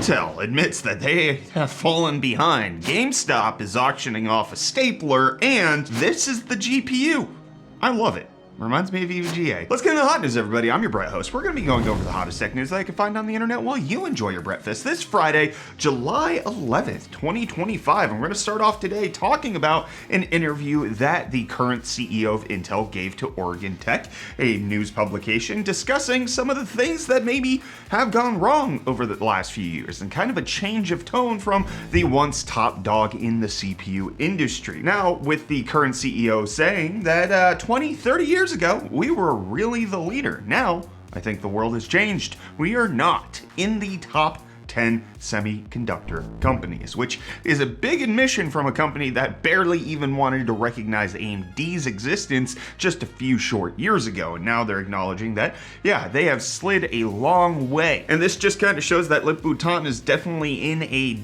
Intel admits that they have fallen behind. GameStop is auctioning off a stapler, and this is the GPU. I love it. Reminds me of EVGA. Let's get into the hot news, everybody. I'm your Brett host. We're going to be going over the hottest tech news that I can find on the internet while you enjoy your breakfast this Friday, July 11th, 2025. And we're going to start off today talking about an interview that the current CEO of Intel gave to Oregon Tech, a news publication, discussing some of the things that maybe have gone wrong over the last few years and kind of a change of tone from the once top dog in the CPU industry. Now, with the current CEO saying that 20, 30 years ago, we were really the leader. Now, I think the world has changed. We are not in the top 10 semiconductor companies, which is a big admission from a company that barely even wanted to recognize AMD's existence just a few short years ago. And now they're acknowledging that, yeah, they have slid a long way. And this just kind of shows that Lip-Bu Tan is definitely in a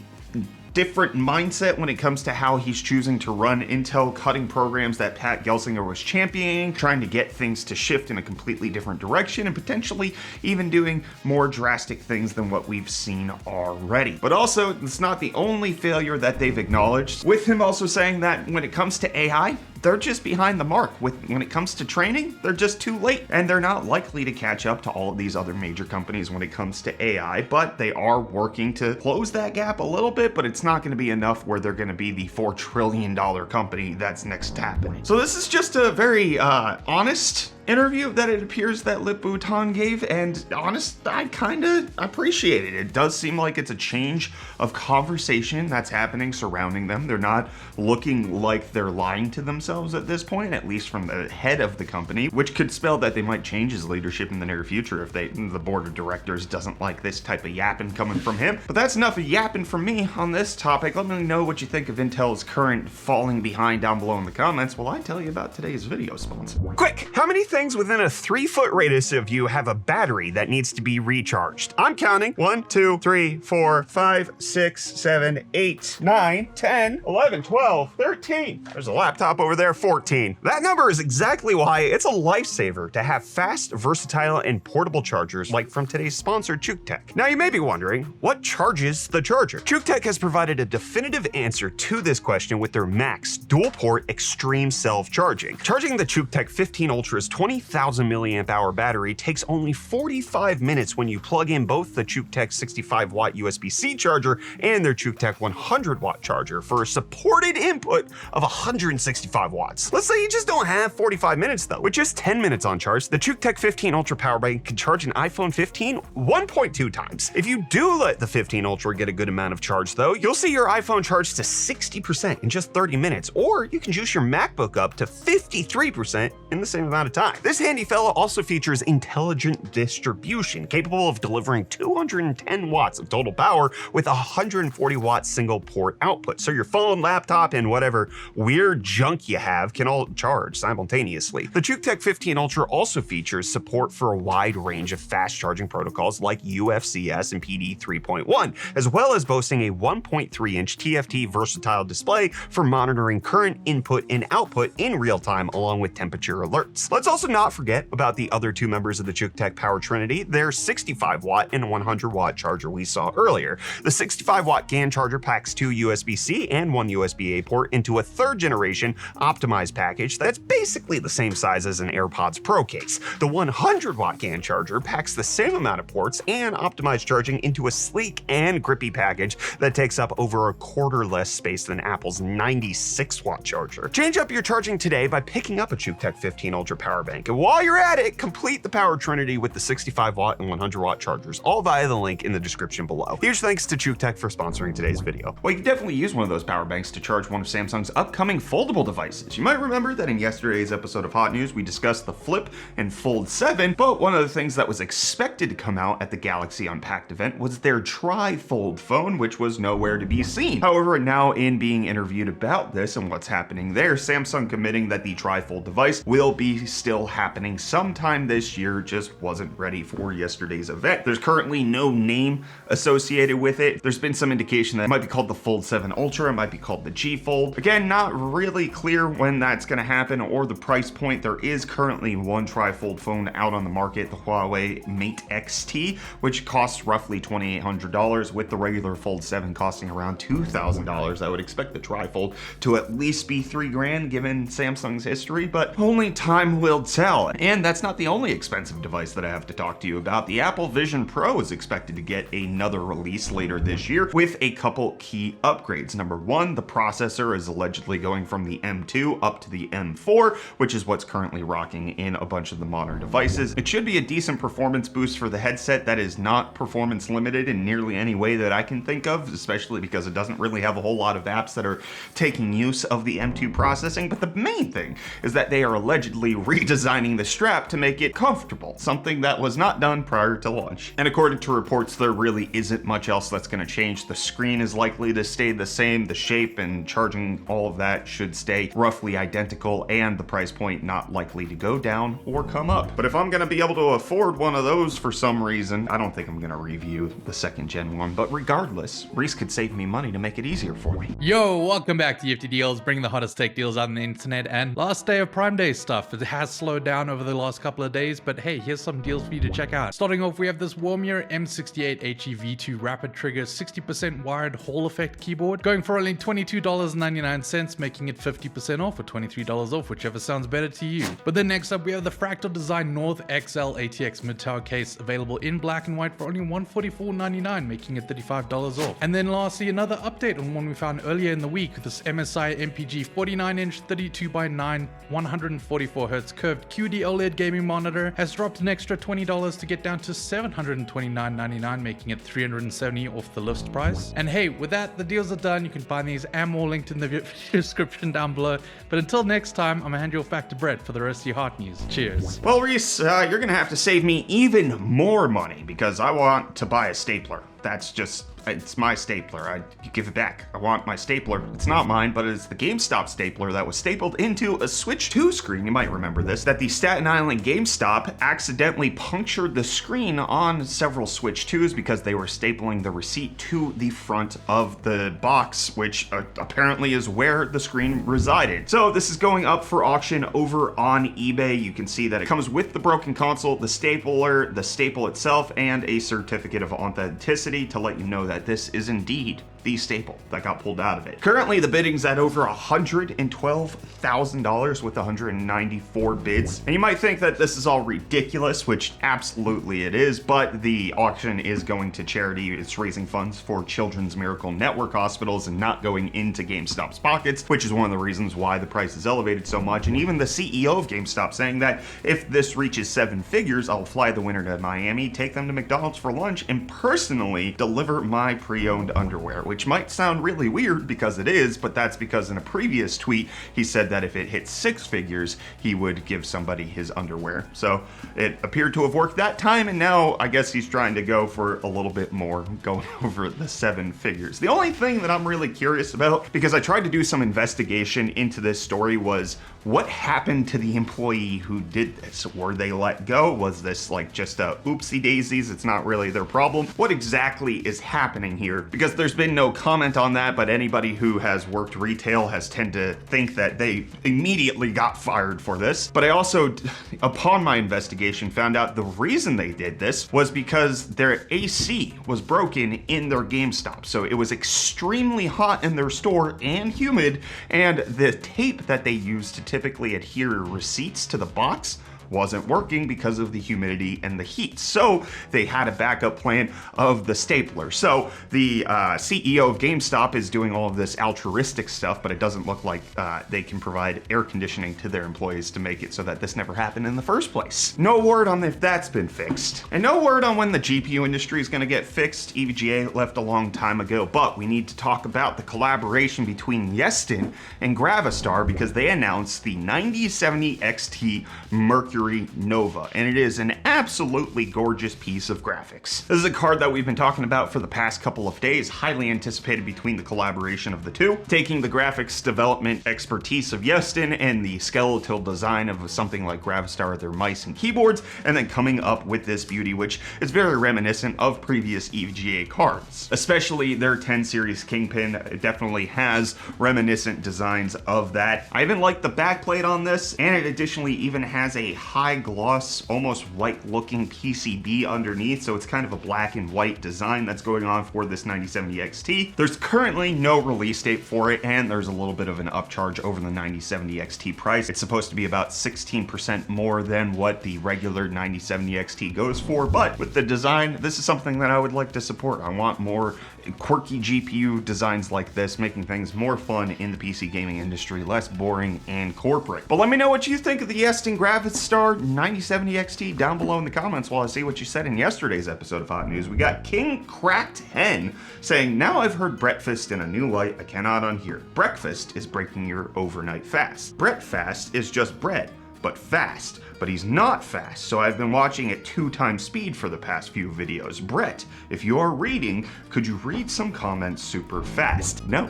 different mindset when it comes to how he's choosing to run Intel, cutting programs that Pat Gelsinger was championing, trying to get things to shift in a completely different direction, and potentially even doing more drastic things than what we've seen already. But also, it's not the only failure that they've acknowledged, with him also saying that when it comes to AI, they're just behind the mark. When it comes to training, they're just too late, and they're not likely to catch up to all of these other major companies when it comes to AI, but they are working to close that gap a little bit, but it's not going to be enough where they're going to be the $4 trillion company that's next happening. So this is just a very honest interview that it appears that Lip-Bu Tan gave, and honest, I kind of appreciate it. It does seem like it's a change of conversation that's happening surrounding them. They're not looking like they're lying to themselves at this point, at least from the head of the company, which could spell that they might change his leadership in the near future if the board of directors doesn't like this type of yapping coming from him. But that's enough of yapping from me on this topic. Let me know what you think of Intel's current falling behind down below in the comments while I tell you about today's video sponsor. Quick, how many things within a 3-foot radius of you have a battery that needs to be recharged? I'm counting. 1, 2, 3, 4, 5, 6, 7, 8, 9, 10, 11, 12, 13. There's a laptop over there, 14. That number is exactly why it's a lifesaver to have fast, versatile, and portable chargers like from today's sponsor, ChukeTech. Now you may be wondering, what charges the charger? ChukeTech has provided a definitive answer to this question with their Max dual-port extreme self-charging. Charging the ChukeTech 15 Ultra's 20,000 milliamp hour battery takes only 45 minutes when you plug in both the ChukeTech 65 watt USB-C charger and their ChukeTech 100 watt charger for a supported input of 165 watts. Let's say you just don't have 45 minutes though. With just 10 minutes on charge, the ChukeTech 15 Ultra power bank can charge an iPhone 15 1.2 times. If you do let the 15 Ultra get a good amount of charge though, you'll see your iPhone charge to 60% in just 30 minutes, or you can juice your MacBook up to 53% in the same amount of time. This handy fellow also features intelligent distribution, capable of delivering 210 watts of total power with a 140 watt single port output. So your phone, laptop, and whatever weird junk you have can all charge simultaneously. The ChukeTech 15 Ultra also features support for a wide range of fast charging protocols like UFCS and PD 3.1, as well as boasting a 1.3-inch TFT versatile display for monitoring current input and output in real time, along with temperature alerts. Let's also not forget about the other two members of the ChukeTech Power Trinity, their 65 watt and 100 watt charger we saw earlier. The 65 watt GAN charger packs 2 USB-C and 1 USB-A port into a 3rd generation optimized package that's basically the same size as an AirPods Pro case. The 100 watt GAN charger packs the same amount of ports and optimized charging into a sleek and grippy package that takes up over a quarter less space than Apple's 96 watt charger. Change up your charging today by picking up a ChukeTech 15 Ultra power bank. And while you're at it, complete the power trinity with the 65 watt and 100 watt chargers, all via the link in the description below. Huge thanks to ChukeTech for sponsoring today's video. Well, you can definitely use one of those power banks to charge one of Samsung's upcoming foldable devices. You might remember that in yesterday's episode of Hot News, we discussed the Flip and Fold 7, but one of the things that was expected to come out at the Galaxy Unpacked event was their Tri-Fold phone, which was nowhere to be seen. However, now in being interviewed about this and what's happening there, Samsung committing that the Tri-Fold device will be still still happening sometime this year, just wasn't ready for yesterday's event. There's currently no name associated with it. There's been some indication that it might be called the Fold 7 Ultra, it might be called the G Fold. Again, not really clear when that's going to happen or the price point. There is currently one tri-fold phone out on the market, the Huawei Mate XT, which costs roughly $2,800 with the regular Fold 7 costing around $2,000. I would expect the tri-fold to at least be $3,000 given Samsung's history, but only time will tell. And that's not the only expensive device that I have to talk to you about. The Apple Vision Pro is expected to get another release later this year with a couple key upgrades. Number one, the processor is allegedly going from the M2 up to the M4, which is what's currently rocking in a bunch of the modern devices. It should be a decent performance boost for the headset that is not performance limited in nearly any way that I can think of, especially because it doesn't really have a whole lot of apps that are taking use of the M2 processing. But the main thing is that they are allegedly redesigning the strap to make it comfortable, something that was not done prior to launch. And according to reports, there really isn't much else that's going to change. The screen is likely to stay the same, the shape and charging, all of that should stay roughly identical, and the price point not likely to go down or come up. But if I'm going to be able to afford one of those for some reason, I don't think I'm going to review the second gen one. But regardless, Reece could save me money to make it easier for me. Yo, welcome back to UFD Deals, bringing the hottest tech deals on the internet. And last day of Prime Day stuff. It has slowed down over the last couple of days, but hey, here's some deals for you to check out. Starting off, we have this Warmier M68 HEV2 Rapid Trigger 60% wired Hall effect keyboard, going for only $22.99, making it 50% off or $23 off, whichever sounds better to you. But then next up, we have the Fractal Design North XL ATX mid-tower case, available in black and white for only $144.99, making it $35 off. And then lastly, another update on one we found earlier in the week, this MSI MPG 49-inch 32x9 144Hz curved QD OLED gaming monitor has dropped an extra $20 to get down to $729.99, making it $370 off the list price. And hey, with that, the deals are done. You can find these and more linked in the video description down below. But until next time, I'm gonna hand you off back to Brett for the rest of your hot news. Cheers. Well, Reece, you're gonna have to save me even more money because I want to buy a stapler. That's just, it's my stapler. You give it back. I want my stapler. It's not mine, but it's the GameStop stapler that was stapled into a Switch 2 screen. You might remember this, that the Staten Island GameStop accidentally punctured the screen on several Switch 2s because they were stapling the receipt to the front of the box, which apparently is where the screen resided. So this is going up for auction over on eBay. You can see that it comes with the broken console, the stapler, the staple itself, and a certificate of authenticity to let you know that this is indeed the staple that got pulled out of it. Currently, the bidding's at over $112,000 with 194 bids. And you might think that this is all ridiculous, which absolutely it is, but the auction is going to charity. It's raising funds for Children's Miracle Network hospitals and not going into GameStop's pockets, which is one of the reasons why the price is elevated so much. And even the CEO of GameStop saying that if this reaches 7 figures, I'll fly the winner to Miami, take them to McDonald's for lunch, and personally deliver my pre-owned underwear, which might sound really weird because it is, but that's because in a previous tweet, he said that if it hit 6 figures, he would give somebody his underwear. So it appeared to have worked that time, and now I guess he's trying to go for a little bit more, going over the 7 figures. The only thing that I'm really curious about, because I tried to do some investigation into this story, was what happened to the employee who did this? Were they let go? Was this like just a oopsie daisies? It's not really their problem. What exactly is happening here? Because there's been no comment on that, but anybody who has worked retail has tended to think that they immediately got fired for this. But I also, upon my investigation, found out the reason they did this was because their AC was broken in their GameStop. So it was extremely hot in their store and humid, and the tape that they used to typically adhere receipts to the box wasn't working because of the humidity and the heat. So they had a backup plan of the stapler. So the CEO of GameStop is doing all of this altruistic stuff, but it doesn't look like they can provide air conditioning to their employees to make it so that this never happened in the first place. No word on if that's been fixed. And no word on when the GPU industry is gonna get fixed. EVGA left a long time ago, but we need to talk about the collaboration between Yeston and Gravastar because they announced the 9070 XT Mercury Mercury Nova, and it is an absolutely gorgeous piece of graphics. This is a card that we've been talking about for the past couple of days, highly anticipated between the collaboration of the two, taking the graphics development expertise of Yeston and the skeletal design of something like Gravastar with their mice and keyboards, and then coming up with this beauty, which is very reminiscent of previous EVGA cards. Especially their 10 series Kingpin definitely has reminiscent designs of that. I even like the backplate on this, and it additionally even has a high gloss, almost white looking PCB underneath, so it's kind of a black and white design that's going on for this 9070 XT. There's currently no release date for it, and there's a little bit of an upcharge over the 9070 XT price. It's supposed to be about 16% more than what the regular 9070 XT goes for, but with the design, this is something that I would like to support. I want more quirky GPU designs like this, making things more fun in the PC gaming industry, less boring and corporate. But let me know what you think of the Yeston Gravastar 9070 XT down below in the comments while I see what you said in yesterday's episode of Hot News. We got King Cracked Hen saying, now I've heard breakfast in a new light I cannot unhear. Breakfast is breaking your overnight fast. Breakfast is just bread, but fast. But he's not fast, so I've been watching at 2x speed for the past few videos. Brett, if you're reading, could you read some comments super fast? No.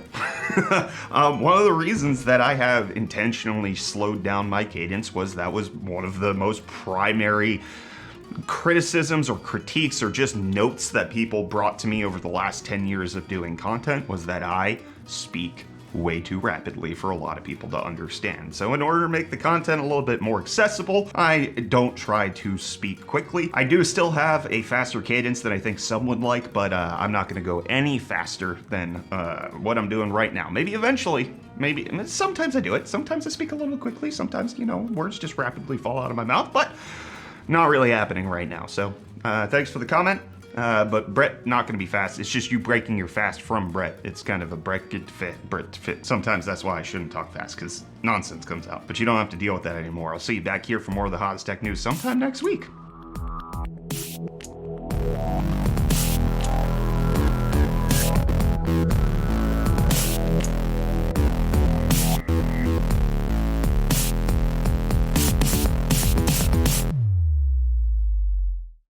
One of the reasons that I have intentionally slowed down my cadence was that was one of the most primary criticisms or critiques or just notes that people brought to me over the last 10 years of doing content, was that I speak way too rapidly for a lot of people to understand. So in order to make the content a little bit more accessible, I don't try to speak quickly. I do still have a faster cadence than I think some would like, but I'm not gonna go any faster than what I'm doing right now. Maybe eventually, maybe, sometimes I do it. Sometimes I speak a little quickly. Sometimes, you know, words just rapidly fall out of my mouth, but not really happening right now. So thanks for the comment. But Brett, not going to be fast. It's just you breaking your fast from Brett. It's kind of a break it fit, Brett fit. Sometimes that's why I shouldn't talk fast, because nonsense comes out. But you don't have to deal with that anymore. I'll see you back here for more of the hottest tech news sometime next week.